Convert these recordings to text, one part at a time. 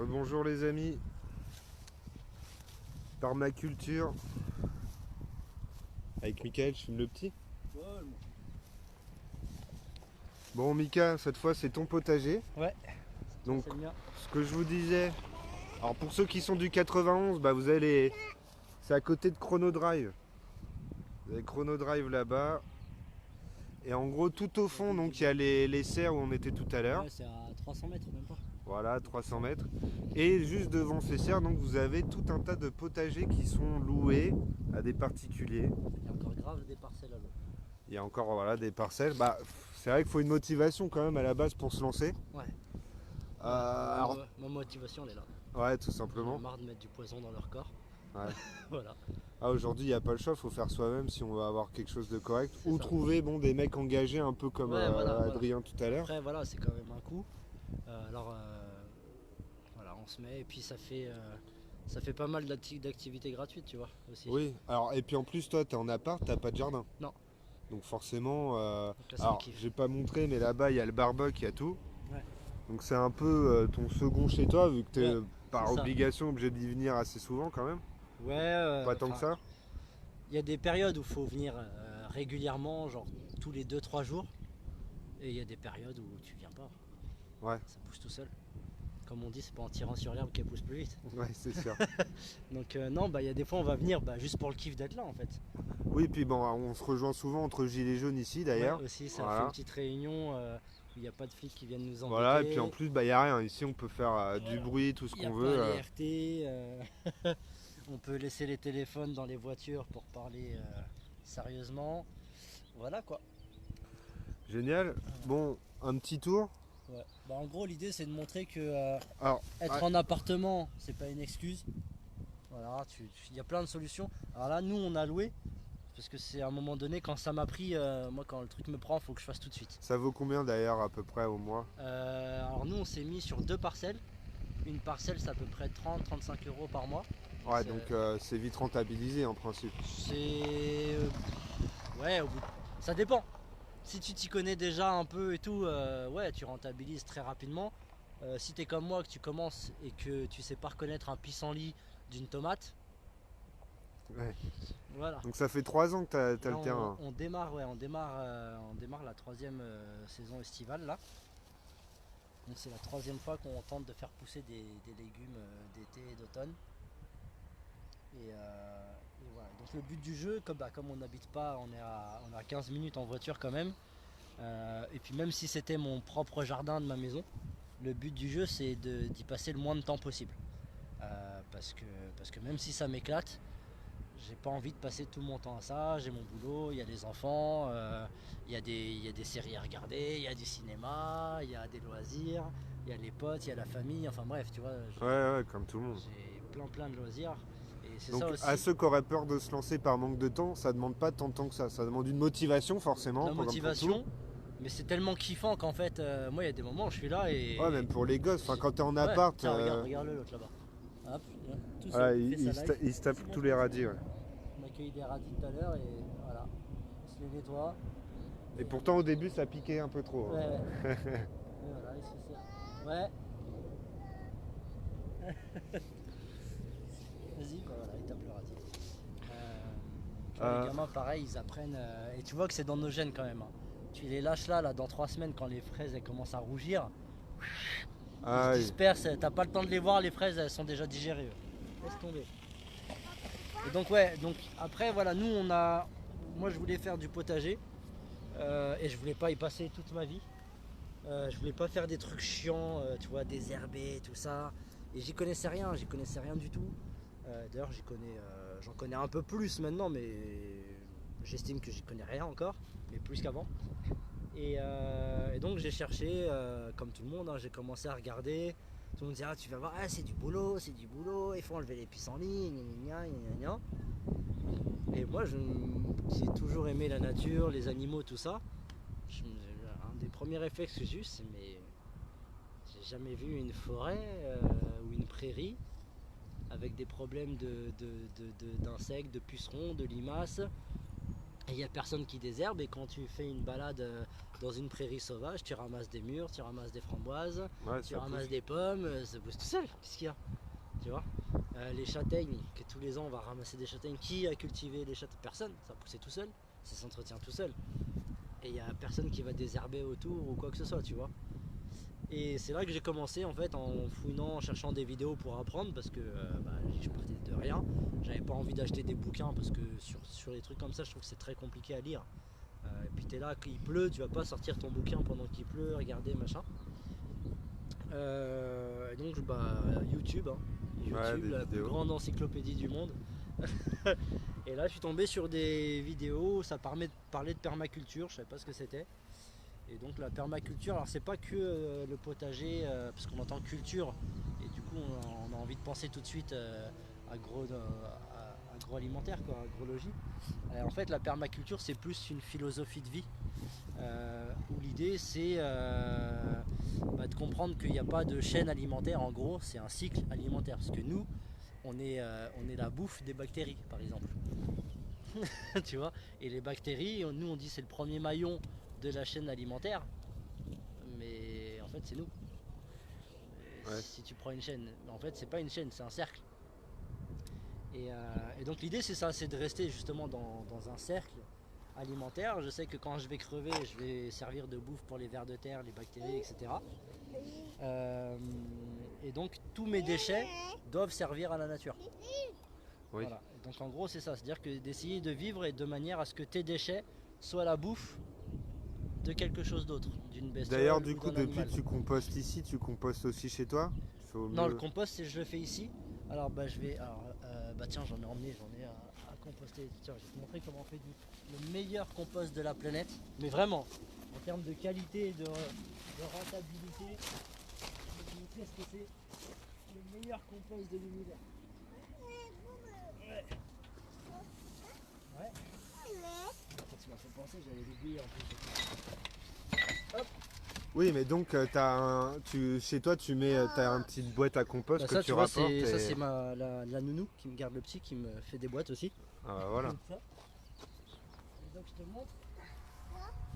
Bonjour les amis, permaculture avec Mickaël, je filme le petit. Bon Mika, cette fois c'est ton potager. Ouais, Donc c'est le mien. ce que je vous disais, alors pour ceux qui sont du 91, bah vous allez, c'est à côté de Chrono Drive. Vous avez Chrono Drive là-bas. Et en gros tout au fond, donc il y a les serres où on était tout à l'heure. Ouais, c'est à 300 mètres, même pas. Voilà, 300 mètres. Et juste devant ces serres, donc vous avez tout un tas de potagers qui sont loués à des particuliers. Il y a encore grave des parcelles à l'eau. Il y a encore voilà, des parcelles. Bah, c'est vrai qu'il faut une motivation quand même à la base pour se lancer. Ouais. Alors, Ma motivation, elle est là. ouais, tout J'en ai simplement. marre de mettre du poison dans leur corps. Ouais. Voilà. Ah, aujourd'hui, il n'y a pas le choix, il faut faire soi-même si on veut avoir quelque chose de correct. C'est Ou ça. trouver bon, des mecs engagés un peu comme Ouais, voilà. Adrien tout à l'heure. Après, voilà, c'est quand même un coup. Alors, voilà, on se met et puis ça fait pas mal d'activités gratuites, tu vois, aussi. Oui, alors, et puis en plus, toi, t'es en appart, t'as pas de jardin. Non. Donc forcément, Donc là, c'est le alors kiff. j'ai pas montré, mais là-bas il y a le barbecue, il y a tout. Ouais. Donc c'est un peu ton second chez toi, vu que t'es Ouais, par c'est ça. obligation obligé d'y venir assez souvent quand même. Ouais, Pas tant que ça. il y a des périodes où il faut venir régulièrement, genre tous les 2-3 jours. Et il y a des périodes où tu viens pas. Ouais, Ça pousse tout seul. Comme on dit, c'est pas en tirant sur l'herbe qu'elle pousse plus vite. ouais, c'est sûr. Donc non, bah il y a des fois on va venir juste pour le kiff d'être là en fait. Oui, puis bon, on se rejoint souvent entre gilets jaunes ici d'ailleurs. Ouais, aussi, ça fait Voilà. une petite réunion où il n'y a pas de flics qui viennent nous embêter. Voilà, et puis en plus, bah, il n'y a rien. Ici, on peut faire du bruit, tout ce Il n'y a qu'on pas veut. les RT. On peut laisser les téléphones dans les voitures pour parler sérieusement. Voilà quoi. Génial. Bon, un petit tour. Ouais. Bah, en gros, l'idée c'est de montrer que Alors, être ouais, en appartement, c'est pas une excuse. Voilà, il y a plein de solutions. Alors là, nous on a loué. Parce que c'est à un moment donné, quand ça m'a pris, moi quand le truc me prend, il faut que je fasse tout de suite. ça vaut combien d'ailleurs à peu près au mois? Alors nous, on s'est mis sur 2 parcelles. Une parcelle, c'est à peu près 30-35 € par mois. Ouais, donc c'est vite rentabilisé en principe. C'est... ouais, ça dépend. Si tu t'y connais déjà un peu et tout, ouais, tu rentabilises très rapidement. Si t'es comme moi, que tu commences et que tu sais pas reconnaître un pissenlit d'une tomate, Ouais. voilà. Donc ça fait 3 ans que t'as Là, le terrain. on démarre, ouais, on démarre la troisième saison estivale là. Donc c'est la troisième fois qu'on tente de faire pousser des légumes d'été et d'automne. Et voilà. Donc le but du jeu, comme on n'habite pas, on est à 15 minutes en voiture quand même. Et puis même si c'était mon propre jardin de ma maison, le but du jeu c'est d'y passer le moins de temps possible. Parce que même si ça m'éclate, j'ai pas envie de passer tout mon temps à ça. J'ai mon boulot, il y a des enfants, il y a des séries à regarder, il y a du cinéma, il y a des loisirs, il y a les potes, il y a la famille, enfin bref, tu vois, Ouais, ouais, comme tout le monde. j'ai plein de loisirs. Et c'est Donc ça à aussi, ceux qui auraient peur de se lancer par manque de temps, ça demande pas tant de temps que ça. Ça demande une motivation forcément. la comme pour motivation, tout. mais c'est tellement kiffant qu'en fait, moi il y a des moments où je suis là et... Ouais, même pour les gosses. Enfin, quand t'es en Ouais, appart, tiens, regarde-le l'autre là-bas. Hop, tout voilà, seul, il fait sa live. il se tape C'est bon, tous je les pense. radis. Ouais. On a cueilli des radis tout à l'heure et voilà, on se les nettoie. Et pourtant au début ça piquait un peu trop. Ouais, Hein. ouais. Et voilà, il se sert. Ouais. Vas-y, bah voilà, il tape le radis. Tu vois, les gamins, pareil, ils apprennent. Et tu vois que c'est dans nos gènes quand même. Hein. Tu les lâches là, dans 3 semaines, quand les fraises elles commencent à rougir, ils se Ah, oui. dispersent. T'as pas le temps de les voir, les fraises elles sont déjà digérées. Laisse tomber. Et donc, ouais, donc après, voilà, nous on a. Moi je voulais faire du potager et je voulais pas y passer toute ma vie. Je voulais pas faire des trucs chiants, tu vois, désherber, tout ça. Et j'y connaissais rien du tout. D'ailleurs, j'en connais un peu plus maintenant, mais j'estime que j'y connais rien encore, mais plus qu'avant. Et donc j'ai cherché, comme tout le monde, hein, j'ai commencé à regarder. Tout le monde disait, ah, tu vas voir, ah, c'est du boulot, il faut enlever les pissenlits, gna gna gna gna gna. Et moi, qui ai toujours aimé la nature, les animaux, tout ça, un des premiers réflexes que j'ai eu, c'est mais j'ai jamais vu une forêt ou une prairie avec des problèmes d'insectes, de pucerons, de limaces, Et il n'y a personne qui désherbe, et quand tu fais une balade dans une prairie sauvage, tu ramasses des mûres, tu ramasses des framboises, Ouais, tu ça ramasses pousse. des pommes, ça pousse tout seul. Qu'est-ce qu'il y a? Tu vois? Les châtaignes, que tous les ans on va ramasser des châtaignes. Qui a cultivé les châtaignes? Personne, ça poussait tout seul, ça s'entretient tout seul. Et il n'y a personne qui va désherber autour ou quoi que ce soit, tu vois. Et c'est là que j'ai commencé en fait, en fouinant, en cherchant des vidéos pour apprendre, parce que je partais de rien. J'avais pas envie d'acheter des bouquins parce que sur les trucs comme ça, je trouve que c'est très compliqué à lire. Et puis t'es là, il pleut, tu vas pas sortir ton bouquin pendant qu'il pleut, regarder machin. Et donc YouTube, hein. Ouais, YouTube, des la plus vidéos. grande encyclopédie du monde. Et là je suis tombé sur des vidéos où ça parlait de permaculture, je savais pas ce que c'était. Et donc la permaculture, alors c'est pas que le potager, parce qu'on entend culture, et du coup on a envie de penser tout de suite agroalimentaire, quoi, agrologie. En fait la permaculture c'est plus une philosophie de vie, où l'idée c'est de comprendre qu'il n'y a pas de chaîne alimentaire, en gros c'est un cycle alimentaire, parce que nous on est la bouffe des bactéries par exemple. Tu vois, et les bactéries, nous on dit c'est le premier maillon de la chaîne alimentaire, mais en fait c'est nous. Ouais. Si tu prends une chaîne, en fait c'est pas une chaîne, c'est un cercle. Et donc l'idée c'est ça, c'est de rester justement dans un cercle alimentaire. Je sais que quand je vais crever, je vais servir de bouffe pour les vers de terre, les bactéries, etc. Et donc tous mes déchets doivent servir à la nature. Oui. Voilà. Donc en gros c'est ça, c'est-à-dire que d'essayer de vivre et de manière à ce que tes déchets soient la bouffe de quelque chose d'autre, d'une D'ailleurs, bestiole du ou coup, d'un depuis animal. que tu compostes ici, tu compostes aussi chez toi? Tu fais au Non, le mieux. compost, je le fais ici. Alors je vais, tiens, j'en ai emmené, j'en ai à composter. Tiens, je vais te montrer comment on fait le meilleur compost de la planète. Mais vraiment, en termes de qualité et de rentabilité, je vais te montrer ce que c'est le meilleur compost de l'univers. Ouais. Ouais. Quand tu m'as fait penser, j'allais l'oublier en plus. Hop. Oui, mais donc chez toi, t'as une petite boîte à compost Bah que ça tu tu vois rapportes ça et c'est la nounou qui me garde le petit, qui me fait des boîtes aussi. ah, bah, voilà. Comme ça. Et donc je te montre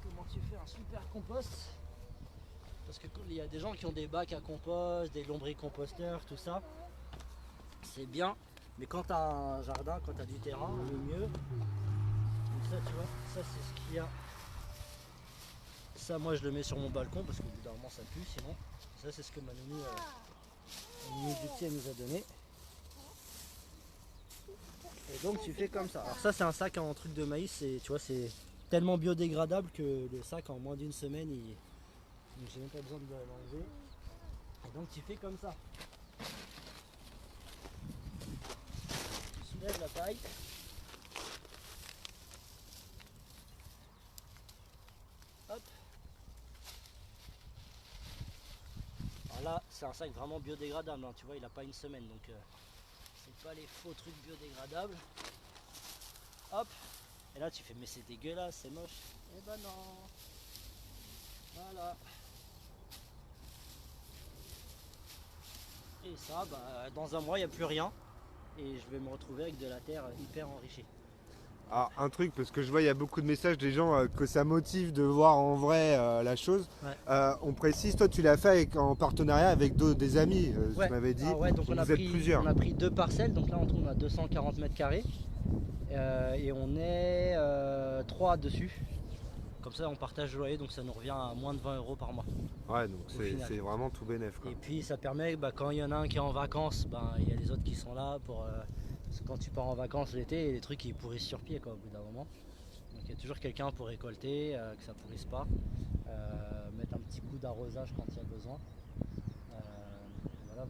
comment tu fais un super compost. Parce que il y a des gens qui ont des bacs à compost, des lombricomposteurs, tout ça. C'est bien. Mais quand tu as un jardin, quand tu as du terrain, le mieux. Donc ça tu vois, ça c'est ce qu'il y a. Ça moi je le mets sur mon balcon parce qu'au bout d'un moment ça pue sinon. Ça c'est ce que ma nounou du petit elle nous a donné. Et donc tu fais comme ça. Alors ça c'est un sac en truc de maïs, et tu vois c'est tellement biodégradable que le sac en moins d'une semaine donc j'ai même pas besoin de l'enlever. Et donc tu fais comme ça. Tu soulèves la paille. Hop. Alors là c'est un sac vraiment biodégradable, hein. Tu vois il a pas une semaine, donc c'est pas les faux trucs biodégradables. Hop. Et là tu fais mais c'est dégueulasse, c'est moche. Eh ben non. Voilà. Et ça, dans un mois, il n'y a plus rien. Et je vais me retrouver avec de la terre hyper enrichie. Ah, un truc, parce que je vois, il y a beaucoup de messages des gens que ça motive de voir en vrai la chose. Ouais. On précise, toi, tu l'as fait en partenariat avec des amis, Ouais. tu m'avais dit. Ah ouais, donc vous êtes plusieurs. on a pris 2 parcelles. Donc là, on a 240 mètres carrés. Et on est 3 dessus. Comme ça, on partage le loyer, donc ça nous revient à moins de 20 euros par mois. Ouais, donc final. c'est vraiment tout bénef, quoi. Et puis ça permet, quand il y en a un qui est en vacances, il y a les autres qui sont là pour. Parce que quand tu pars en vacances l'été, les trucs ils pourrissent sur pied, quoi, au bout d'un moment. Donc il y a toujours quelqu'un pour récolter, que ça pourrisse pas. Mettre un petit coup d'arrosage quand il y a besoin. Voilà.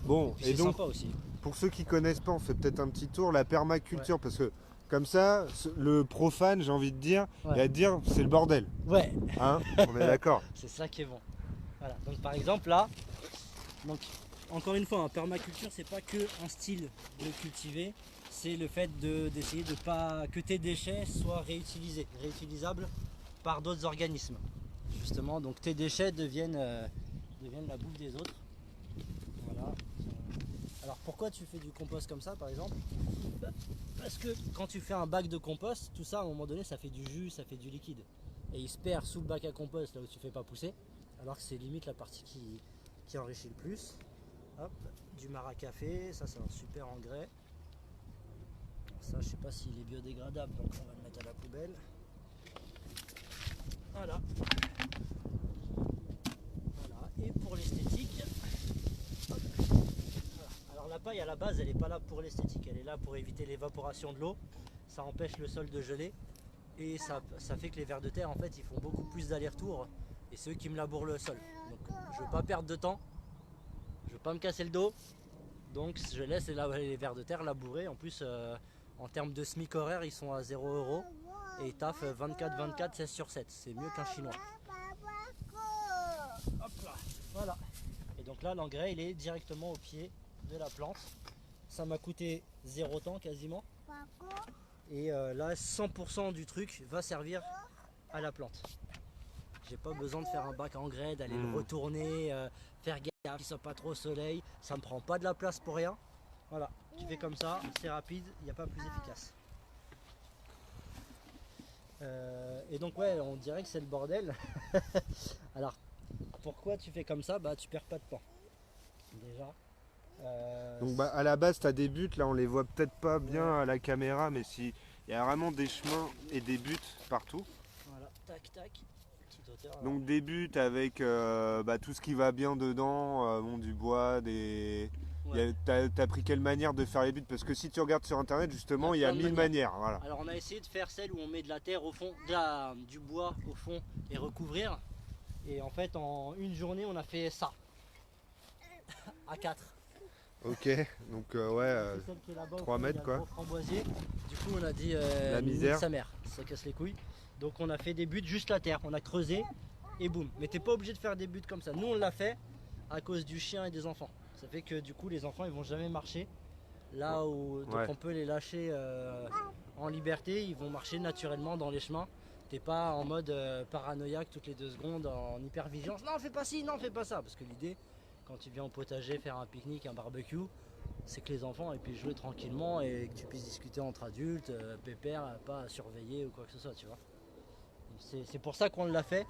Bon, Et puis et c'est donc, sympa aussi. pour ceux qui connaissent pas, on fait peut-être un petit tour, la permaculture, parce que comme ça, le profane, j'ai envie de dire, il va te dire, c'est le bordel. Ouais, Hein, on est d'accord. c'est ça qui est bon. Voilà. Donc par exemple là, donc encore une fois, hein, permaculture c'est pas que un style de cultiver, c'est le fait d'essayer de pas que tes déchets soient réutilisables par d'autres organismes. Justement, donc tes déchets deviennent la bouffe des autres. Voilà. Alors pourquoi tu fais du compost comme ça par exemple? Parce que quand tu fais un bac de compost, tout ça à un moment donné ça fait du jus, ça fait du liquide. Et il se perd sous le bac à compost là où tu fais pas pousser. Alors que c'est limite la partie qui enrichit le plus. Hop, du maracafé, ça c'est un super engrais. Ça je sais pas s'il est biodégradable donc on va le mettre à la poubelle. Voilà. Voilà. Et pour l'esthétique, hop. Voilà. Alors la paille à la base elle n'est pas là pour l'esthétique, elle est là pour éviter l'évaporation de l'eau. Ça empêche le sol de geler et ça fait que les vers de terre en fait ils font beaucoup plus d'allers-retours et c'est eux qui me labourent le sol. Donc je veux pas perdre de temps, je veux pas me casser le dos, donc je laisse les vers de terre labourer. En plus en termes de SMIC horaire ils sont à 0 € et ils taffent 24-24, 16 sur 7, c'est mieux qu'un chinois. Hop là, voilà. Et donc là l'engrais il est directement au pied de la plante. Ça m'a coûté 0 temps quasiment. Et là 100% du truc va servir à la plante. J'ai pas besoin de faire un bac à engrais, d'aller le retourner, faire gaffe qu'il soit pas trop au soleil. Ça me prend pas de la place pour rien. Voilà, tu fais comme ça, c'est rapide, il n'y a pas plus efficace. Et donc ouais, on dirait que c'est le bordel. Alors, pourquoi tu fais comme ça? Bah tu perds pas de temps. Déjà. Donc à la base tu as des buts, là on les voit peut-être pas bien à la caméra, mais si il y a vraiment des chemins et des buts partout. Voilà, tac tac, petite hauteur. Donc des buts avec tout ce qui va bien dedans, du bois, des... Ouais. T'as pris quelle manière de faire les buts? Parce que si tu regardes sur internet justement il y a plein de 1000 manières. Voilà. Alors on a essayé de faire celle où on met de la terre au fond, du bois au fond et recouvrir. Et en fait en une journée on a fait ça. À 4. Ok, donc ouais, 3 mètres quoi. Framboisier. Du coup on a dit la misère, sa mère, ça casse les couilles. Donc on a fait des buts juste la terre, on a creusé et boum. Mais t'es pas obligé de faire des buts comme ça. Nous on l'a fait à cause du chien et des enfants. Ça fait que du coup les enfants ils vont jamais marcher. Là où donc on peut les lâcher en liberté, ils vont marcher naturellement dans les chemins. T'es pas en mode paranoïaque toutes les 2 secondes en hypervigilance. Non fais pas ci, non fais pas ça. Parce que l'idée quand tu viens au potager faire un pique-nique, un barbecue, c'est que les enfants aient pu jouer tranquillement et que tu puisses discuter entre adultes, pépère, pas à surveiller ou quoi que ce soit, tu vois. C'est pour ça qu'on l'a fait.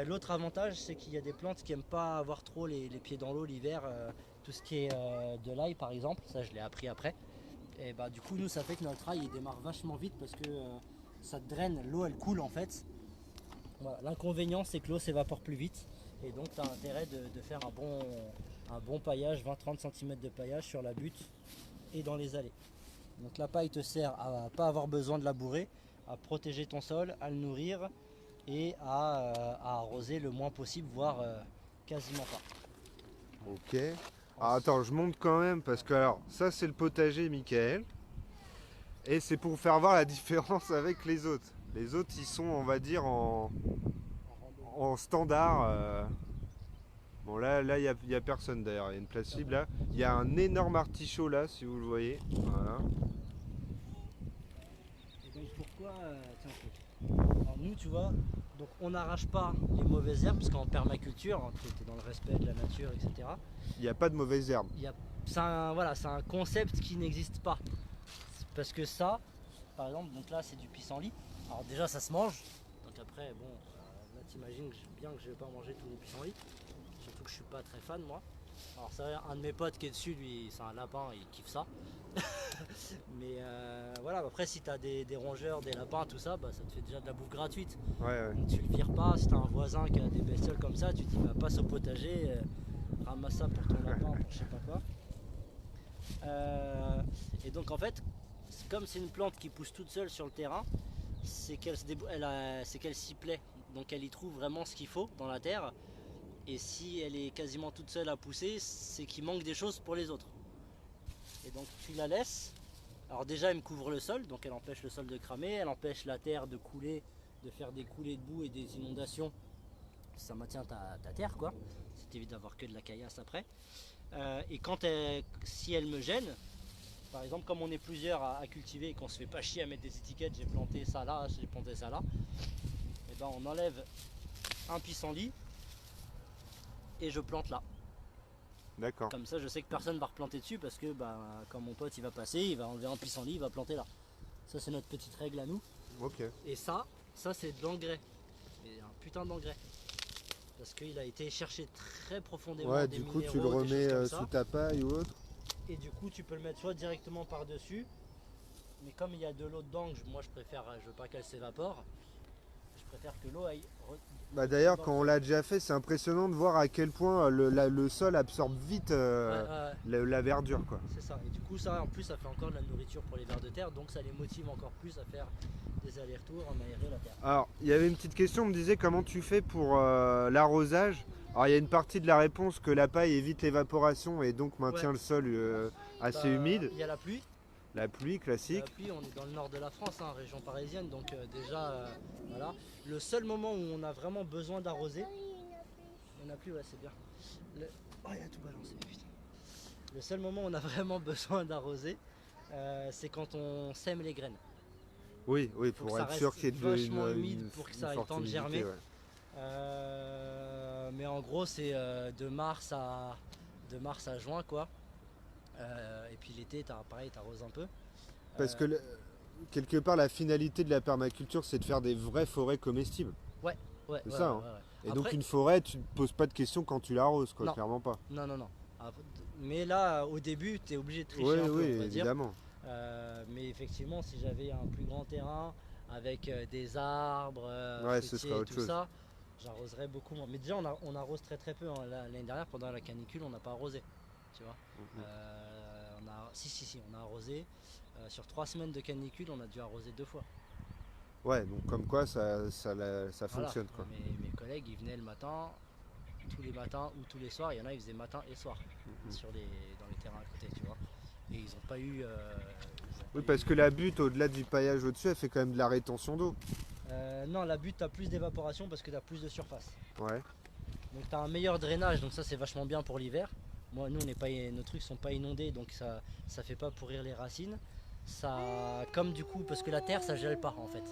L'autre avantage, c'est qu'il y a des plantes qui n'aiment pas avoir trop les pieds dans l'eau l'hiver, tout ce qui est de l'ail par exemple, ça je l'ai appris après. Et bah du coup nous ça fait que notre ail il démarre vachement vite parce que ça draine, l'eau elle coule en fait. Voilà. L'inconvénient c'est que l'eau s'évapore plus vite. Et donc tu as intérêt de faire un bon paillage, 20-30 cm de paillage sur la butte et dans les allées. Donc la paille te sert à pas avoir besoin de labourer, à protéger ton sol, à le nourrir et à arroser le moins possible, voire quasiment pas. Ok. Alors attends, je monte quand même parce que alors ça c'est le potager Michael. Et c'est pour faire voir la différence avec les autres. Les autres ils sont on va dire en standard. Bon là il y a personne d'ailleurs, il y a une place libre là. Il y a un énorme artichaut là si vous le voyez. Voilà. Et donc pourquoi alors nous tu vois, donc on n'arrache pas les mauvaises herbes parce qu'en permaculture, tu es dans le respect de la nature, etc. Il n'y a pas de mauvaises herbes. C'est un concept qui n'existe pas. Parce que ça, par exemple, donc là c'est du pissenlit. Alors déjà ça se mange. Donc après bon, là t'imagines bien que je vais pas manger tous les pissenlits. Surtout que je suis pas très fan moi. Alors c'est vrai, un de mes potes qui est dessus, lui c'est un lapin, il kiffe ça. Mais voilà, après si tu as des rongeurs, des lapins, tout ça, bah, ça te fait déjà de la bouffe gratuite. Ouais. Donc, tu le vires pas, si tu as un voisin qui a des bestioles comme ça, tu te dis bah, passe au potager, ramasse ça pour ton lapin, pour je sais pas quoi. Et donc en fait, comme c'est une plante qui pousse toute seule sur le terrain, c'est qu'elle s'y plaît. Donc elle y trouve vraiment ce qu'il faut dans la terre. Et si elle est quasiment toute seule à pousser, c'est qu'il manque des choses pour les autres. Et donc tu la laisses. Alors déjà elle me couvre le sol, donc elle empêche le sol de cramer, elle empêche la terre de couler, de faire des coulées de boue et des inondations. Ça maintient ta terre quoi. Ça t'évite d'avoir que de la caillasse après. Et si elle me gêne, par exemple comme on est plusieurs à cultiver et qu'on se fait pas chier à mettre des étiquettes, j'ai planté ça là, j'ai planté ça là, et ben on enlève un pissenlit et je plante là. D'accord. Comme ça, je sais que personne va replanter dessus parce que bah, quand mon pote il va passer, il va enlever un pissenlit, il va planter là. Ça, c'est notre petite règle à nous. Ok. Et ça c'est de l'engrais. Et un putain d'engrais. Parce qu'il a été cherché très profondément Ouais, des du coup, tu le minéraux, des remets choses comme ça. sous ta paille ou autre. Et du coup, tu peux le mettre soit directement par-dessus. Mais comme il y a de l'eau dedans, moi je veux pas qu'elle s'évapore. Je préfère que l'eau aille. Bah d'ailleurs, quand on l'a déjà fait, c'est impressionnant de voir à quel point le sol absorbe vite la verdure, quoi. C'est ça. Et du coup, ça en plus, ça fait encore de la nourriture pour les vers de terre, donc ça les motive encore plus à faire des allers-retours, à aérer la terre. Alors, il y avait une petite question, on me disait comment tu fais pour l'arrosage. Alors, il y a une partie de la réponse que la paille évite l'évaporation et donc maintient le sol assez humide. Il y a la pluie. La pluie classique. La pluie, on est dans le nord de la France, hein, région parisienne, donc déjà, voilà. Le seul moment où on a vraiment besoin d'arroser, il n'y en a plus, ouais, c'est bien. Oh, il a tout balancé, putain. Le seul moment où on a vraiment besoin d'arroser, c'est quand on sème les graines. Oui, pour être sûr qu'il y ait vachement humide pour que ça ait le temps de germer. Ouais. Mais en gros, c'est de mars à juin, quoi. Et puis l'été, pareil, t'arroses un peu. Parce que quelque part, la finalité de la permaculture, c'est de faire des vraies forêts comestibles. Ouais. C'est ça. Hein. Et Après, donc une forêt, tu ne te poses pas de questions quand tu l'arroses, quoi, non. clairement pas. Non. Mais là, au début, tu es obligé de tricher un peu, oui, on va évidemment. dire. Mais effectivement, si j'avais un plus grand terrain avec des arbres, ce serait autre tout chose. ça, j'arroserais beaucoup moins. Mais déjà, on arrose très très peu. Hein. L'année dernière, pendant la canicule, on n'a pas arrosé. Tu vois. Si, on a arrosé. Sur 3 semaines de canicule, on a dû arroser 2 fois. Ouais, donc comme quoi ça fonctionne, quoi. Mes collègues, ils venaient le matin, tous les matins ou tous les soirs. Il y en a, ils faisaient matin et soir dans les terrains à côté, tu vois. Et ils n'ont pas eu. Oui, parce que la butte, au-delà du paillage au-dessus, elle fait quand même de la rétention d'eau. Non, la butte, tu as plus d'évaporation parce que tu as plus de surface. Ouais. Donc tu as un meilleur drainage, donc ça c'est vachement bien pour l'hiver. Moi, nous, nos trucs sont pas inondés, donc ça fait pas pourrir les racines. Ça, comme du coup, parce que la terre, ça gèle pas en fait.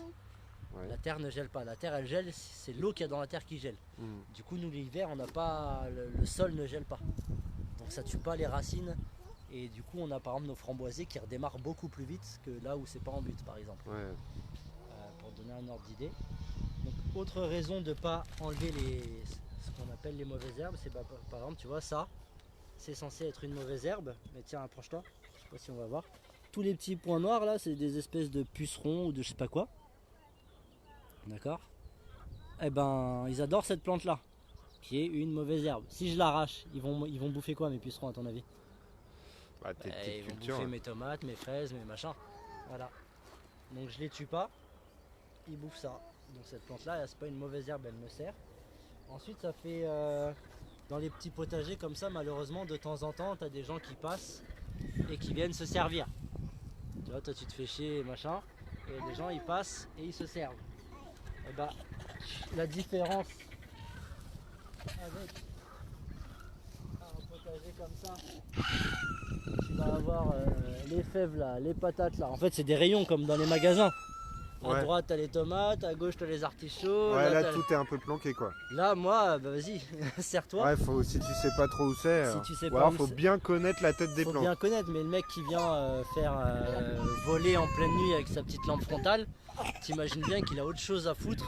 Ouais. La terre ne gèle pas. La terre, elle gèle, c'est l'eau qu'il y a dans la terre qui gèle. Du coup, nous, l'hiver, on n'a pas, le sol ne gèle pas. Donc ça tue pas les racines. Et du coup, on a par exemple nos framboisiers qui redémarrent beaucoup plus vite que là où c'est pas en butte, par exemple. Ouais. Pour donner un ordre d'idée. Donc, autre raison de ne pas enlever ce qu'on appelle les mauvaises herbes, c'est par exemple, tu vois, ça, c'est censé être une mauvaise herbe. Mais tiens, approche-toi. Je sais pas si on va voir. Tous les petits points noirs là, c'est des espèces de pucerons ou de je sais pas quoi. D'accord. Eh ben, ils adorent cette plante là, qui est une mauvaise herbe. Si je l'arrache, ils vont bouffer quoi mes pucerons à ton avis? Ils vont bouffer mes tomates, mes fraises, mes machins. Voilà. Donc je les tue pas, ils bouffent ça. Donc cette plante là, c'est pas une mauvaise herbe, elle me sert. Ensuite ça fait dans les petits potagers comme ça, malheureusement de temps en temps, tu as des gens qui passent et qui viennent se servir. Tu vois, toi tu te fais chier machin, et les gens ils passent et ils se servent. Et bah la différence avec un potager comme ça, tu vas avoir les fèves là, les patates là. En fait c'est des rayons comme dans les magasins. À droite t'as les tomates, à gauche t'as les artichauts. Ouais, là tout est un peu planqué, quoi. Là moi, bah vas-y, serre-toi. Ouais, si tu sais pas trop où c'est. Si tu sais pas, alors faut bien connaître la tête des plantes. Faut bien connaître, mais le mec qui vient faire voler en pleine nuit avec sa petite lampe frontale, t'imagines bien qu'il a autre chose à foutre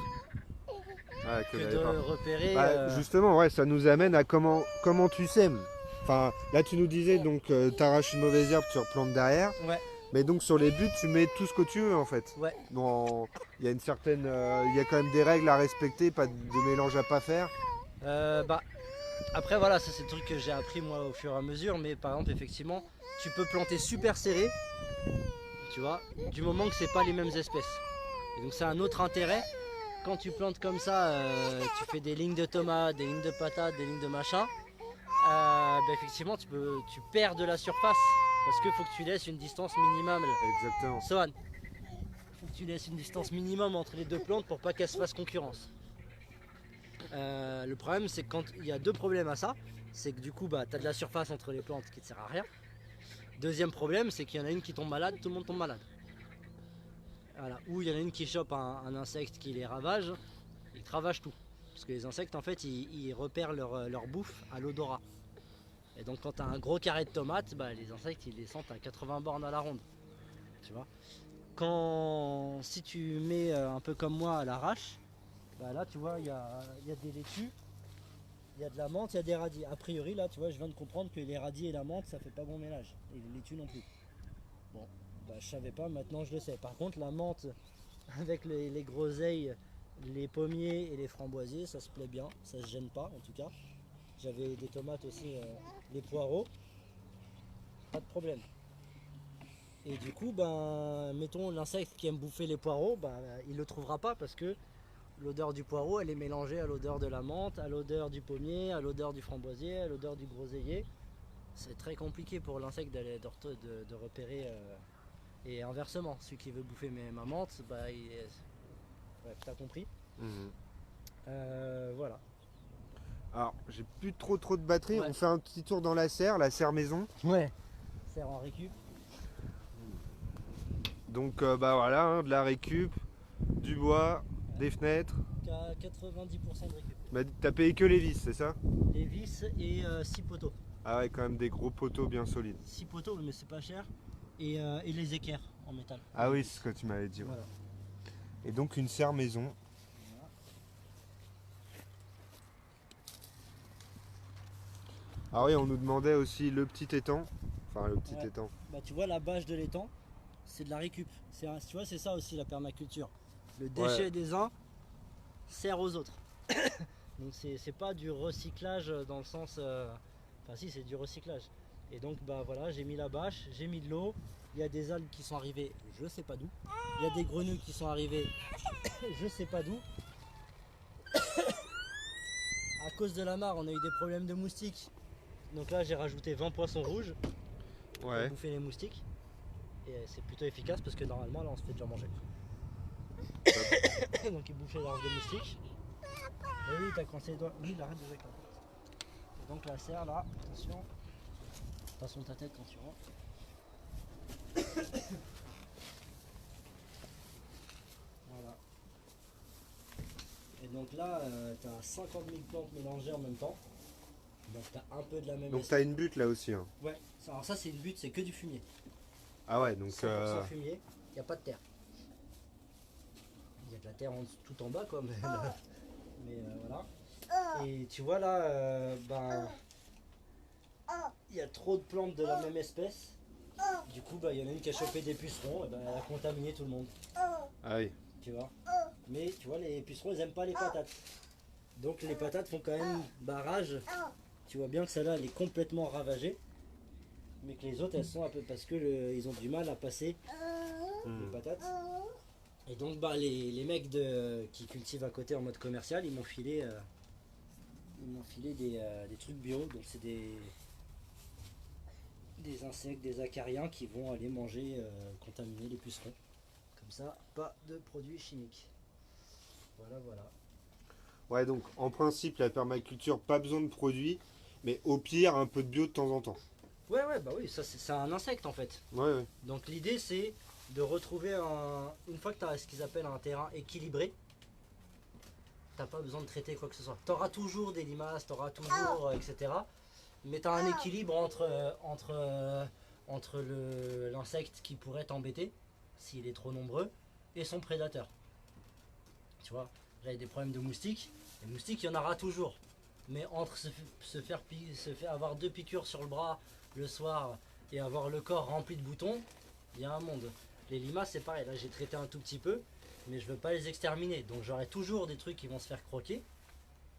que de repérer. Justement, ouais, ça nous amène à comment tu sèmes. Enfin, là tu nous disais donc t'arraches une mauvaise herbe, tu replantes derrière. Ouais. Mais donc sur les buts, tu mets tout ce que tu veux en fait. Ouais. Bon, il y a une certaine, il y a quand même des règles à respecter, pas de mélange à pas faire. Après voilà, ça c'est le truc que j'ai appris moi au fur et à mesure. Mais par exemple, effectivement, tu peux planter super serré, tu vois, du moment que c'est pas les mêmes espèces. Et donc c'est un autre intérêt. Quand tu plantes comme ça, tu fais des lignes de tomates, des lignes de patates, des lignes de machin. Effectivement, tu perds de la surface. Parce qu'il faut que tu laisses une distance minimum. Exactement. Sohan, il faut que tu laisses une distance minimum entre les deux plantes pour pas qu'elles se fassent concurrence. Le problème, c'est que quand il y a deux problèmes à ça, c'est que du coup, tu as de la surface entre les plantes qui ne sert à rien. Deuxième problème, c'est qu'il y en a une qui tombe malade, tout le monde tombe malade. Voilà. Ou il y en a une qui chope un insecte qui les ravage, ils ravagent tout. Parce que les insectes, en fait, ils repèrent leur bouffe à l'odorat. Et donc quand tu as un gros carré de tomates, bah, les insectes ils descendent à 80 bornes à la ronde. Tu vois. Si tu mets un peu comme moi à l'arrache, bah là tu vois il y a des laitues, il y a de la menthe, il y a des radis. A priori là tu vois je viens de comprendre que les radis et la menthe ça fait pas bon ménage. Et les laitues non plus. Bon, bah je savais pas, maintenant je le sais. Par contre la menthe avec les groseilles, les pommiers et les framboisiers, ça se plaît bien, ça se gêne pas en tout cas. J'avais des tomates aussi, les poireaux, pas de problème. Et du coup, ben, mettons l'insecte qui aime bouffer les poireaux, ben, il le trouvera pas parce que l'odeur du poireau, elle est mélangée à l'odeur de la menthe, à l'odeur du pommier, à l'odeur du framboisier, à l'odeur du groseillier. C'est très compliqué pour l'insecte de repérer. Et inversement, celui qui veut bouffer ma menthe, bah, bref, t'as compris. Mhm. Voilà. Alors, j'ai plus trop de batterie. Ouais. On fait un petit tour dans la serre maison. Ouais. Serre en récup. Donc, bah voilà, hein, de la récup, du bois, des fenêtres. Qu'à 90% de récup. Bah, t'as payé que les vis, c'est ça? Les vis et 6 poteaux. Ah ouais, quand même des gros poteaux bien solides. 6 poteaux, mais c'est pas cher. Et les équerres en métal. Ah oui, c'est ce que tu m'avais dit. Ouais. Voilà. Et donc une serre maison. Voilà. Ah oui, on nous demandait aussi le petit étang. Enfin, le petit Ouais. étang. Bah, tu vois, la bâche de l'étang, c'est de la récup. Tu vois, c'est ça aussi la permaculture. Le déchet Ouais. des uns sert aux autres. Donc c'est pas du recyclage dans le sens. Enfin si, c'est du recyclage. Et donc bah voilà, j'ai mis la bâche, j'ai mis de l'eau. Il y a des algues qui sont arrivées, je sais pas d'où. Il y a des grenouilles qui sont arrivées, je sais pas d'où. À cause de la mare, on a eu des problèmes de moustiques. Donc là, j'ai rajouté 20 poissons rouges pour Ouais. bouffer les moustiques. Et c'est plutôt efficace parce que normalement, là, on se fait déjà manger. Donc, ils bouffent les larves de moustiques. Et oui, t'as coincé les doigts. Oui, il arrête de jouer. Et donc, la serre là, attention. Attention ta tête quand tu rentres. Voilà. Et donc là, t'as 50 000 plantes mélangées en même temps. Donc t'as un peu de la même Donc espèce. t'as une butte là aussi. Hein. Ouais, alors ça c'est une butte, c'est que du fumier. Ah ouais, donc 100% fumier, il n'y a pas de terre. Il y a de la terre tout en bas quoi, mais, voilà. Et tu vois là, ben, il y a trop de plantes de la même espèce. Du coup, bah, il y en a une qui a chopé des pucerons, et ben, elle a contaminé tout le monde. ah oui. Tu vois. Mais tu vois, les pucerons ils aiment pas les patates. Donc les patates font quand même barrage. Tu vois bien que celle-là elle est complètement ravagée. Mais que les autres elles sont un peu parce que ils ont du mal à passer les patates. Et donc bah les mecs qui cultivent à côté en mode commercial, ils m'ont filé des trucs bio. Donc c'est des insectes, des acariens qui vont aller manger, contaminer les pucerons. Comme ça, pas de produits chimiques. Voilà, voilà. Ouais, donc en principe, la permaculture, pas besoin de produits, mais au pire, un peu de bio de temps en temps. Ouais, bah oui, ça c'est un insecte en fait. Ouais, ouais. Donc l'idée c'est de retrouver une fois que tu as ce qu'ils appellent un terrain équilibré, t'as pas besoin de traiter quoi que ce soit. Tu auras toujours des limaces, tu auras toujours etc. Mais tu as un équilibre entre l'insecte qui pourrait t'embêter s'il est trop nombreux et son prédateur. Tu vois, là il y a des problèmes de moustiques. Les moustiques, il y en aura toujours. Mais entre se faire avoir 2 piqûres sur le bras le soir et avoir le corps rempli de boutons, il y a un monde. Les limaces, c'est pareil. Là, j'ai traité un tout petit peu, mais je veux pas les exterminer. Donc, j'aurai toujours des trucs qui vont se faire croquer.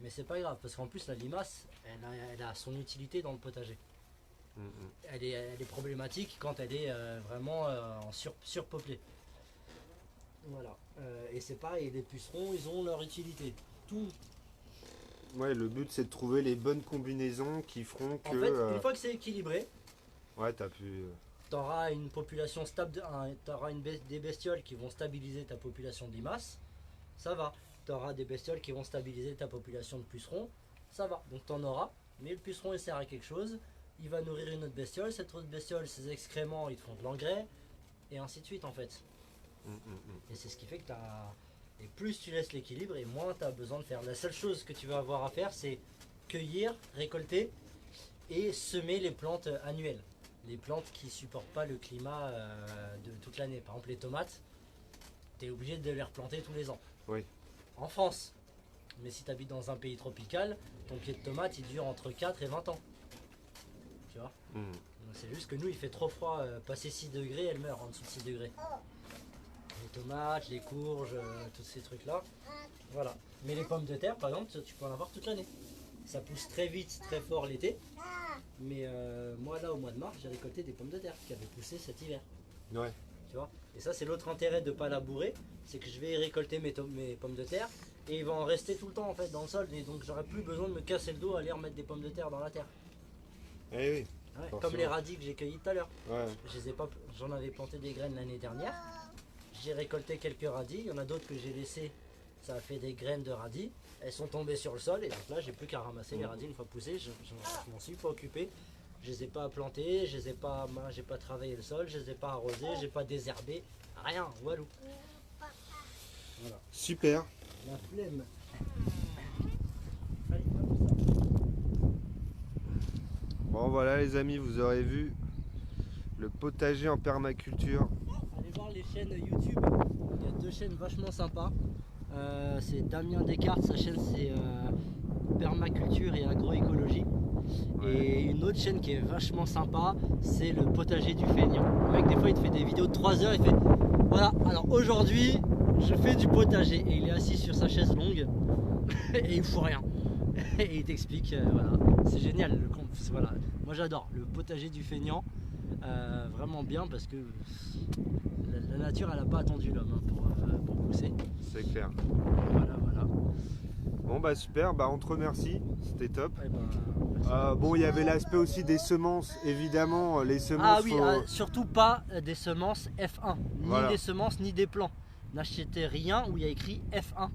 Mais c'est pas grave, parce qu'en plus, la limace, elle a son utilité dans le potager. Elle est problématique quand elle est vraiment en surpeuplée. Voilà. Et c'est pareil, les pucerons, ils ont leur utilité. Tout. Ouais, le but c'est de trouver les bonnes combinaisons qui feront que. En fait, une fois que c'est équilibré, Ouais, t'as pu. tu auras une population stable, t'auras des bestioles qui vont stabiliser ta population de limaces, ça va. Tu auras des bestioles qui vont stabiliser ta population de pucerons, ça va. Donc tu en auras, mais le puceron il sert à quelque chose, il va nourrir une autre bestiole, cette autre bestiole, ses excréments, ils te font de l'engrais, et ainsi de suite en fait. Et c'est ce qui fait que et plus tu laisses l'équilibre, et moins tu as besoin de faire. La seule chose que tu vas avoir à faire, c'est cueillir, récolter, et semer les plantes annuelles. Les plantes qui supportent pas le climat de toute l'année. Par exemple les tomates, tu es obligé de les replanter tous les ans. Oui. En France. Mais si tu habites dans un pays tropical, ton pied de tomate il dure entre 4 et 20 ans. Tu vois. Donc c'est juste que nous il fait trop froid, passer 6 degrés, elle meurt en dessous de 6 degrés. Les tomates, les courges, tous ces trucs là. Voilà. Mais les pommes de terre par exemple, tu peux en avoir toute l'année. Ça pousse très vite, très fort l'été. Mais moi là au mois de mars j'ai récolté des pommes de terre qui avaient poussé cet hiver. Ouais. Tu vois. Et ça c'est l'autre intérêt de ne pas labourer, c'est que je vais récolter mes pommes de terre et il va en rester tout le temps en fait dans le sol. Et donc j'aurai plus besoin de me casser le dos à aller remettre des pommes de terre dans la terre. Eh oui. Ouais, Forcément. comme les radis que j'ai cueillis tout à l'heure. Ouais. J'en avais planté des graines l'année dernière. J'ai récolté quelques radis. Il y en a d'autres que j'ai laissés. Ça a fait des graines de radis. Elles sont tombées sur le sol. Et donc là, j'ai plus qu'à ramasser les radis une fois poussés. Je m'en suis pas occupé. Je les ai pas plantés. J'ai pas travaillé le sol. Je les ai pas arrosés. J'ai pas désherbé. Rien. Walou. Voilà. Super. La flemme. Allez, comme ça. Bon voilà les amis, vous aurez vu le potager en permaculture. Allez voir les chaînes YouTube. Il y a deux chaînes vachement sympas. C'est Damien Descartes, sa chaîne c'est permaculture et agroécologie. Ouais. Et une autre chaîne qui est vachement sympa, c'est le potager du feignant. Le mec des fois il te fait des vidéos de 3 heures, il fait voilà, alors aujourd'hui je fais du potager et il est assis sur sa chaise longue et il fout rien. Et il t'explique, voilà, c'est génial. Voilà. Moi j'adore le potager du feignant, vraiment bien parce que la nature elle n'a pas attendu l'homme hein, pour pousser. C'est clair. Voilà. Bon bah super, bah on te remercie, c'était top. Eh ben, Bon il y avait l'aspect aussi des semences, évidemment les semences. ah oui, surtout pas des semences F1, ni Voilà. des semences ni des plants. N'achetez rien où il y a écrit F1.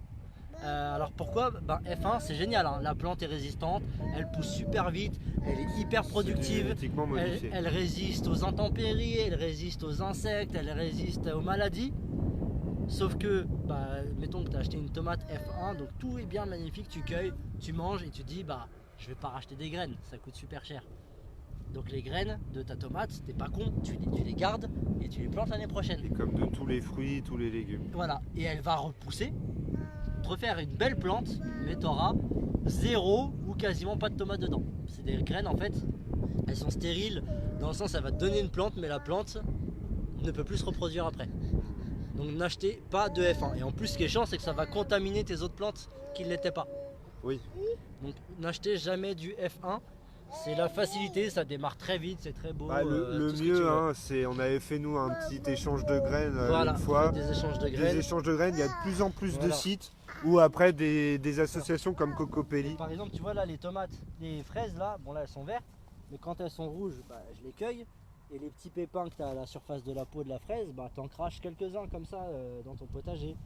Alors pourquoi F1 c'est génial, hein. La plante est résistante, elle pousse super vite, elle est hyper C'est productive, génétiquement modifié. elle résiste aux intempéries, elle résiste aux insectes, elle résiste aux maladies. Sauf que, mettons que tu as acheté une tomate F1, donc tout est bien magnifique, tu cueilles, tu manges et tu dis je vais pas racheter des graines, ça coûte super cher. Donc les graines de ta tomate, t'es pas con, tu les gardes et tu les plantes l'année prochaine. Et comme de tous les fruits, tous les légumes. Voilà, et elle va repousser, te refaire une belle plante, mais tu auras zéro ou quasiment pas de tomates dedans. C'est des graines en fait, elles sont stériles, dans le sens elle va te donner une plante, mais la plante ne peut plus se reproduire après. Donc n'achetez pas de F1. Et en plus ce qui est chiant c'est que ça va contaminer tes autres plantes qui ne l'étaient pas. Oui. Donc n'achetez jamais du F1. C'est la facilité, ça démarre très vite, c'est très beau. Le tout ce que tu mieux, veux. hein, c'est on avait fait nous un petit échange de graines Voilà, une fois. des échanges de Des graines. échanges de graines, il y a de plus en plus de Voilà. sites ou après des associations comme Cocopelli. Par exemple, tu vois là les tomates, les fraises là, bon là elles sont vertes, mais quand elles sont rouges, je les cueille. Et les petits pépins que tu as à la surface de la peau de la fraise, tu en craches quelques-uns comme ça dans ton potager.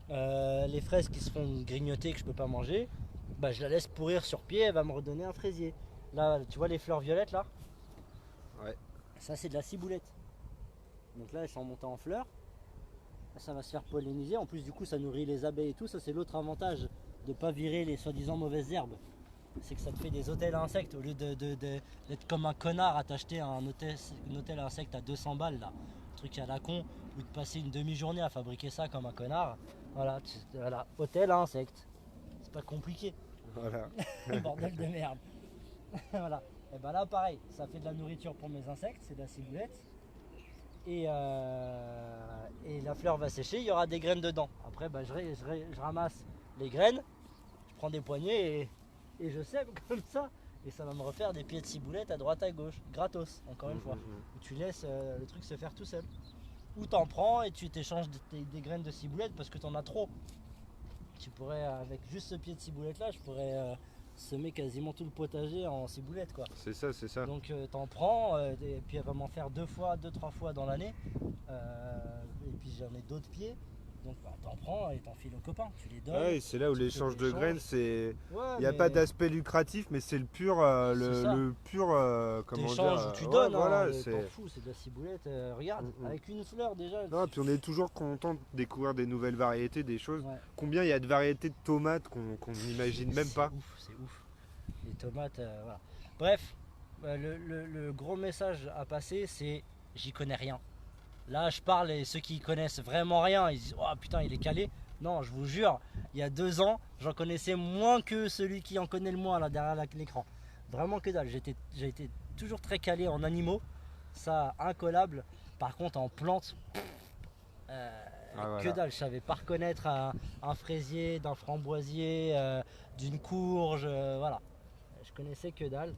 Les fraises qui se font grignoter que je peux pas manger, je la laisse pourrir sur pied, elle va me redonner un fraisier. Là, tu vois les fleurs violettes là? Ouais. Ça c'est de la ciboulette. Donc là elles sont montées en fleurs. Ça va se faire polliniser. En plus du coup ça nourrit les abeilles et tout. Ça c'est l'autre avantage de ne pas virer les soi-disant mauvaises herbes. C'est que ça te fait des hôtels à insectes au lieu d'être comme un connard à t'acheter un hôtel à insectes à 200 balles là. Un truc à la con, ou de passer une demi-journée à fabriquer ça comme un connard. Voilà, hôtel à insectes. C'est pas compliqué. Voilà. Bordel de merde. Voilà. Et là pareil, ça fait de la nourriture pour mes insectes, c'est de la ciboulette. Et la fleur va sécher, il y aura des graines dedans. Après je ramasse les graines, je prends des poignées et je sème comme ça. Et ça va me refaire des pieds de ciboulette à droite à gauche, gratos, encore une fois. Où tu laisses le truc se faire tout seul. Ou t'en prends et tu t'échanges des graines de ciboulette parce que t'en as trop. Tu pourrais, avec juste ce pied de ciboulette là, je pourrais semer quasiment tout le potager en ciboulette quoi. C'est ça, c'est ça. Donc t'en prends et puis elle va m'en faire 2-3 fois dans l'année. Et puis j'en ai d'autres pieds. Donc t'en prends et t'en files aux copains, tu les donnes. Ouais, c'est là où tu l'échange fais de l'échange. graines, c'est. Ouais, Il n'y a mais pas d'aspect lucratif, mais c'est le pur, C'est ça. le pur, comment t'échanges dire, ou tu ouais, donnes, voilà, hein, c'est. t'en fous, c'est de la ciboulette. Regarde, avec une fleur déjà. Non, puis on est toujours content de découvrir des nouvelles variétés, des choses. Ouais. Combien il y a de variétés de tomates qu'on n'imagine même pas. C'est ouf. Les tomates, voilà. Bref, le gros message à passer, c'est j'y connais rien. Là, je parle et ceux qui connaissent vraiment rien, ils disent oh putain, il est calé. Non, je vous jure, il y a 2 ans, j'en connaissais moins que celui qui en connaît le moins là derrière l'écran. Vraiment que dalle. J'ai été toujours très calé en animaux, ça incollable. Par contre, en plantes, que dalle. Je savais pas reconnaître un fraisier, d'un framboisier, d'une courge, voilà. Je connaissais que dalle.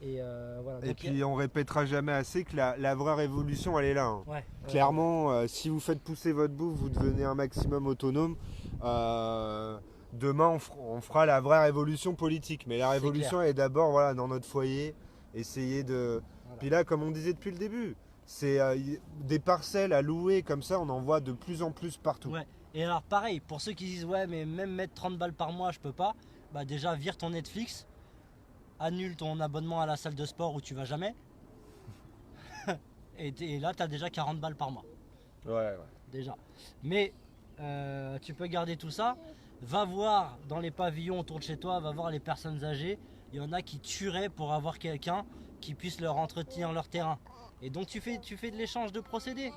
Et voilà. Et Donc, puis on répétera jamais assez que la vraie révolution elle est là. Hein. ouais, Clairement, si vous faites pousser votre bouffe, vous devenez un maximum autonome. Demain on fera la vraie révolution politique. Mais la révolution est d'abord voilà, dans notre foyer. Essayer de. Voilà. Puis là, comme on disait depuis le début, c'est des parcelles à louer comme ça, on en voit de plus en plus partout. Ouais. Et alors pareil, pour ceux qui disent ouais mais même mettre 30 balles par mois je peux pas, bah déjà vire ton Netflix. Annule ton abonnement à la salle de sport où tu vas jamais. et là, tu as déjà 40 balles par mois. Ouais. Déjà. Mais tu peux garder tout ça. Va voir dans les pavillons autour de chez toi, va voir les personnes âgées. Il y en a qui tueraient pour avoir quelqu'un qui puisse leur entretenir leur terrain. Et donc tu fais de l'échange de procédés.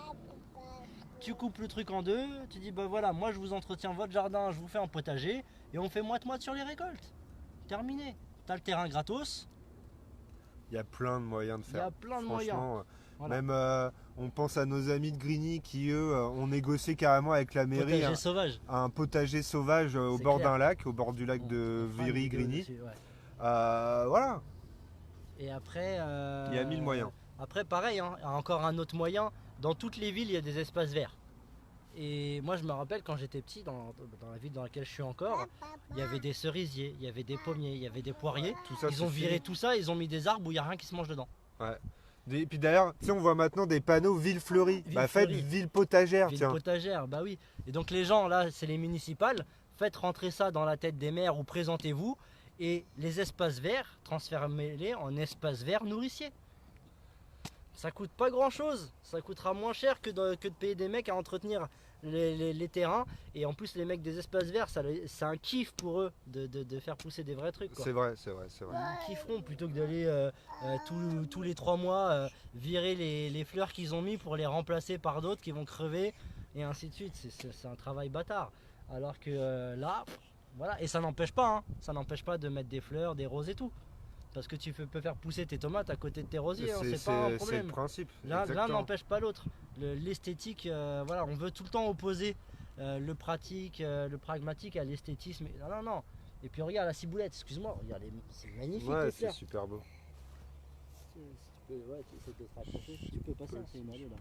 Tu coupes le truc en deux, tu dis bah voilà, moi je vous entretiens votre jardin, je vous fais un potager et on fait moite-moite sur les récoltes. Terminé. T'as le terrain gratos. Il y a plein de moyens de faire. Il y a plein de moyens. Voilà. Même on pense à nos amis de Grigny qui eux ont négocié carrément avec la mairie un potager sauvage au bord d'un lac, au bord du lac de Viry-Grigny. Ouais. Voilà. Et après, il y a 1000 moyens. Après pareil, hein, encore un autre moyen. Dans toutes les villes, il y a des espaces verts. Et moi je me rappelle quand j'étais petit, dans la ville dans laquelle je suis encore, il y avait des cerisiers, il y avait des pommiers, il y avait des poiriers. Tout ça, ils ont viré tout ça, ils ont mis des arbres où il n'y a rien qui se mange dedans. Ouais. Et puis d'ailleurs, tu sais, on voit maintenant des panneaux ville fleurie. Faites ville potagère. Ville potagère, bah oui. Et donc les gens, là, c'est les municipales, faites rentrer ça dans la tête des maires ou présentez-vous. Et les espaces verts, transformez-les en espaces verts nourriciers. Ça coûte pas grand chose, ça coûtera moins cher que de payer des mecs à entretenir les terrains. Et en plus les mecs des espaces verts, c'est un kiff pour eux de faire pousser des vrais trucs. C'est vrai. Ils kifferont plutôt que d'aller tous les 3 mois virer les fleurs qu'ils ont mis pour les remplacer par d'autres qui vont crever et ainsi de suite. C'est un travail bâtard. Alors que là, voilà, et ça n'empêche pas, ça n'empêche pas de mettre des fleurs, des roses et tout. Parce que tu peux faire pousser tes tomates à côté de tes rosiers, c'est pas un problème. C'est le principe. L'un n'empêche pas l'autre. L'esthétique, voilà, on veut tout le temps opposer le pratique, le pragmatique à l'esthétisme. Non. Et puis regarde la ciboulette, excuse-moi, regarde, c'est magnifique. Ouais, c'est super beau. Tu peux passer, c'est une allée là.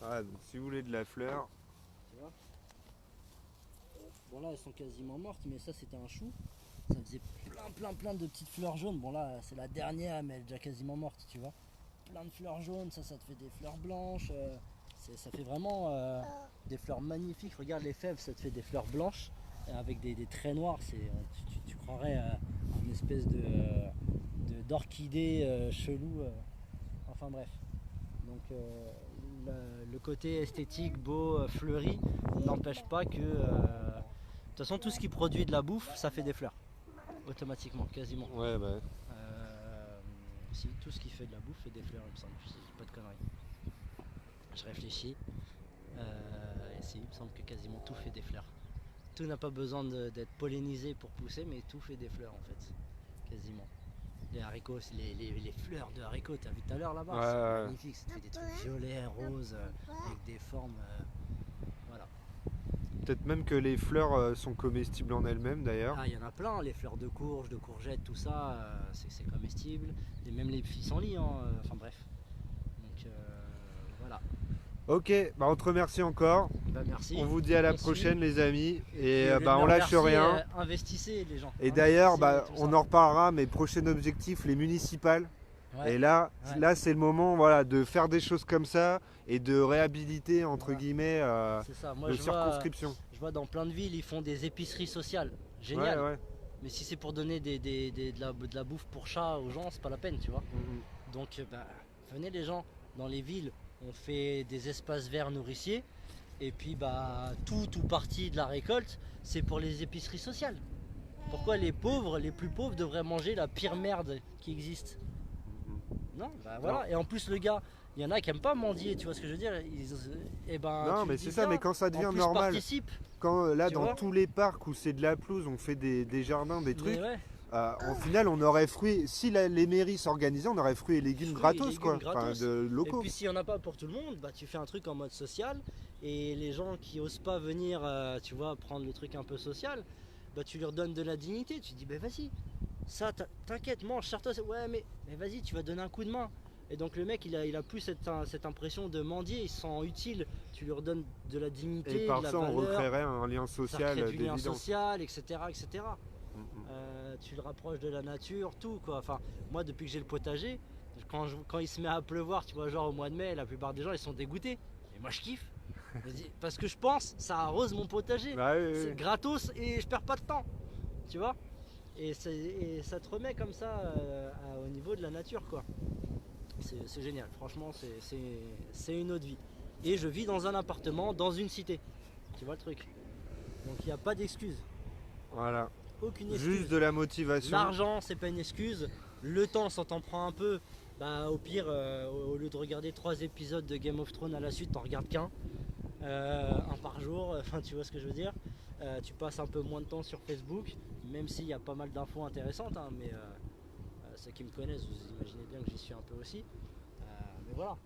Ah, donc si vous voulez de la fleur. Tu vois ? Bon là elles sont quasiment mortes, mais ça c'était un chou. Ça faisait plein de petites fleurs jaunes. Bon là c'est la dernière, mais elle est déjà quasiment morte, tu vois. Plein de fleurs jaunes, ça te fait des fleurs blanches. Ça fait vraiment des fleurs magnifiques. Regarde les fèves, ça te fait des fleurs blanches avec des traits noirs. Tu croirais une espèce d'orchidée chelou. Enfin bref. Donc le côté esthétique, beau, fleuri n'empêche pas que... de toute façon, tout ce qui produit de la bouffe, ça fait des fleurs. Automatiquement, quasiment. Ouais, bah. Si, tout ce qui fait de la bouffe fait des fleurs, il me semble. Je dis pas de conneries. Je réfléchis. Et si, il me semble que quasiment tout fait des fleurs. Tout n'a pas besoin d'être pollinisé pour pousser, mais tout fait des fleurs en fait. Quasiment. Les haricots, les fleurs de haricots, t'as vu tout à l'heure là-bas, c'est magnifique. Ça te fait des trucs violets, roses, avec des formes. Voilà. Peut-être même que les fleurs sont comestibles en elles-mêmes d'ailleurs. Ah, il y en a plein, les fleurs de courge, de courgettes, tout ça, c'est comestible. Et même les pissenlits, enfin bref. Donc voilà. Ok, bah on te remercie encore. Bah merci. On vous dit à la prochaine les amis. Et on lâche rien. Investissez les gens. Et d'ailleurs, on en reparlera, mais prochain objectif, les municipales. Ouais. Et là c'est le moment de faire des choses comme ça et de réhabiliter entre guillemets Moi, circonscriptions. Je vois dans plein de villes, ils font des épiceries sociales. Génial. Ouais. Mais si c'est pour donner de la bouffe pour chat aux gens, c'est pas la peine, tu vois. Donc venez les gens, dans les villes, on fait des espaces verts nourriciers. Et puis tout ou partie de la récolte, c'est pour les épiceries sociales. Pourquoi les pauvres, les plus pauvres, devraient manger la pire merde qui existe? Non, bah voilà. Et en plus, le gars, il y en a qui aiment pas mendier, tu vois ce que je veux dire? Et ben, Non, tu mais lui c'est dis, ça, viens, mais quand ça en devient plus, normal, participe. quand là Tu dans vois tous les parcs où c'est de la pelouse, on fait des jardins, des trucs, Mais ouais, en final on aurait fruits, si les mairies s'organisaient, on aurait fruits et légumes fruits et gratos légumes quoi, gratos. de Et locaux. puis s'il n'y en a pas pour tout le monde, bah tu fais un truc en mode social. Et les gens qui osent pas venir, tu vois, prendre le truc un peu social, bah tu leur donnes de la dignité. Tu dis, bah vas-y, ça t'inquiète, mange, sers-toi. Ouais, mais vas-y, tu vas donner un coup de main. Et donc le mec, il a plus cette impression de mendier, il se sent utile. Tu lui redonnes de la dignité, Et par de la ça on valeur. recréerait un lien Ça social crée du lien d'évidence. social, etc. etc. Mm, Tu le rapproches de la nature, tout quoi. Enfin, moi depuis que j'ai le potager, quand il se met à pleuvoir, tu vois, genre au mois de mai, la plupart des gens ils sont dégoûtés. Et moi je kiffe. Parce que je pense, ça arrose mon potager. Bah oui, oui, C'est oui. gratos et je perds pas de temps. Tu vois, et ça te remet comme ça au niveau de la nature quoi. C'est génial, franchement c'est une autre vie. Et je vis dans un appartement, dans une cité. Tu vois le truc. Donc il n'y a pas d'excuse. Voilà, Aucune excuse. juste de la motivation. L'argent, c'est pas une excuse. Le temps, ça t'en prend un peu. Bah, au pire, au lieu de regarder 3 épisodes de Game of Thrones à la suite, t'en regardes qu'un. Un par jour, enfin, tu vois ce que je veux dire. Tu passes un peu moins de temps sur Facebook, même s'il y a pas mal d'infos intéressantes. Hein, mais ceux qui me connaissent, vous imaginez bien que j'y suis un peu aussi. Mais voilà,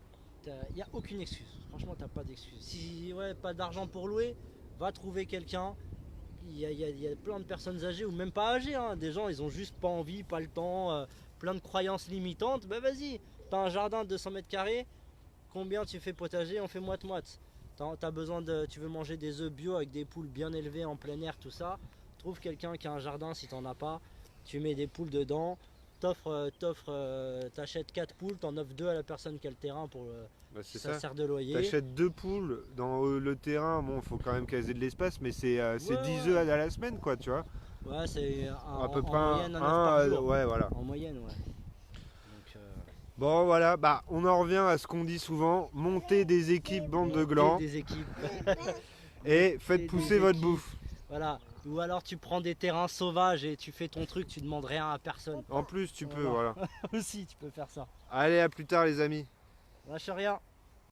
il n'y a aucune excuse. Franchement, t'as pas d'excuse. Si ouais, pas d'argent pour louer, va trouver quelqu'un. Il y a plein de personnes âgées ou même pas âgées, hein. Des gens ils ont juste pas envie, pas le temps, plein de croyances limitantes. Bah vas-y, t'as un jardin de 200 mètres carrés, combien tu fais potager? On fait moite-moite. T'as besoin tu veux manger des œufs bio avec des poules bien élevées en plein air, tout ça. Trouve quelqu'un qui a un jardin si t'en as pas, tu mets des poules dedans, t'achètes 4 poules, t'en offres 2 à la personne qui a le terrain pour Bah, c'est ça ça. sert de loyer. T'achètes 2 poules dans le terrain, bon faut quand même qu'elles aient de l'espace, mais c'est Ouais, 10 ouais. œufs à la semaine quoi, tu vois. Ouais, c'est À peu en près moyenne un œuf par jour. ouais voilà. En moyenne, ouais. Donc, Bon voilà, bah on en revient à ce qu'on dit souvent, montez des équipes bande de glands des équipes. et faites des pousser votre équipes. bouffe. Voilà. Ou alors tu prends des terrains sauvages et tu fais ton truc, tu demandes rien à personne. En plus tu peux, Voilà. voilà. Aussi, tu peux faire ça. Allez, à plus tard les amis. Lâche rien.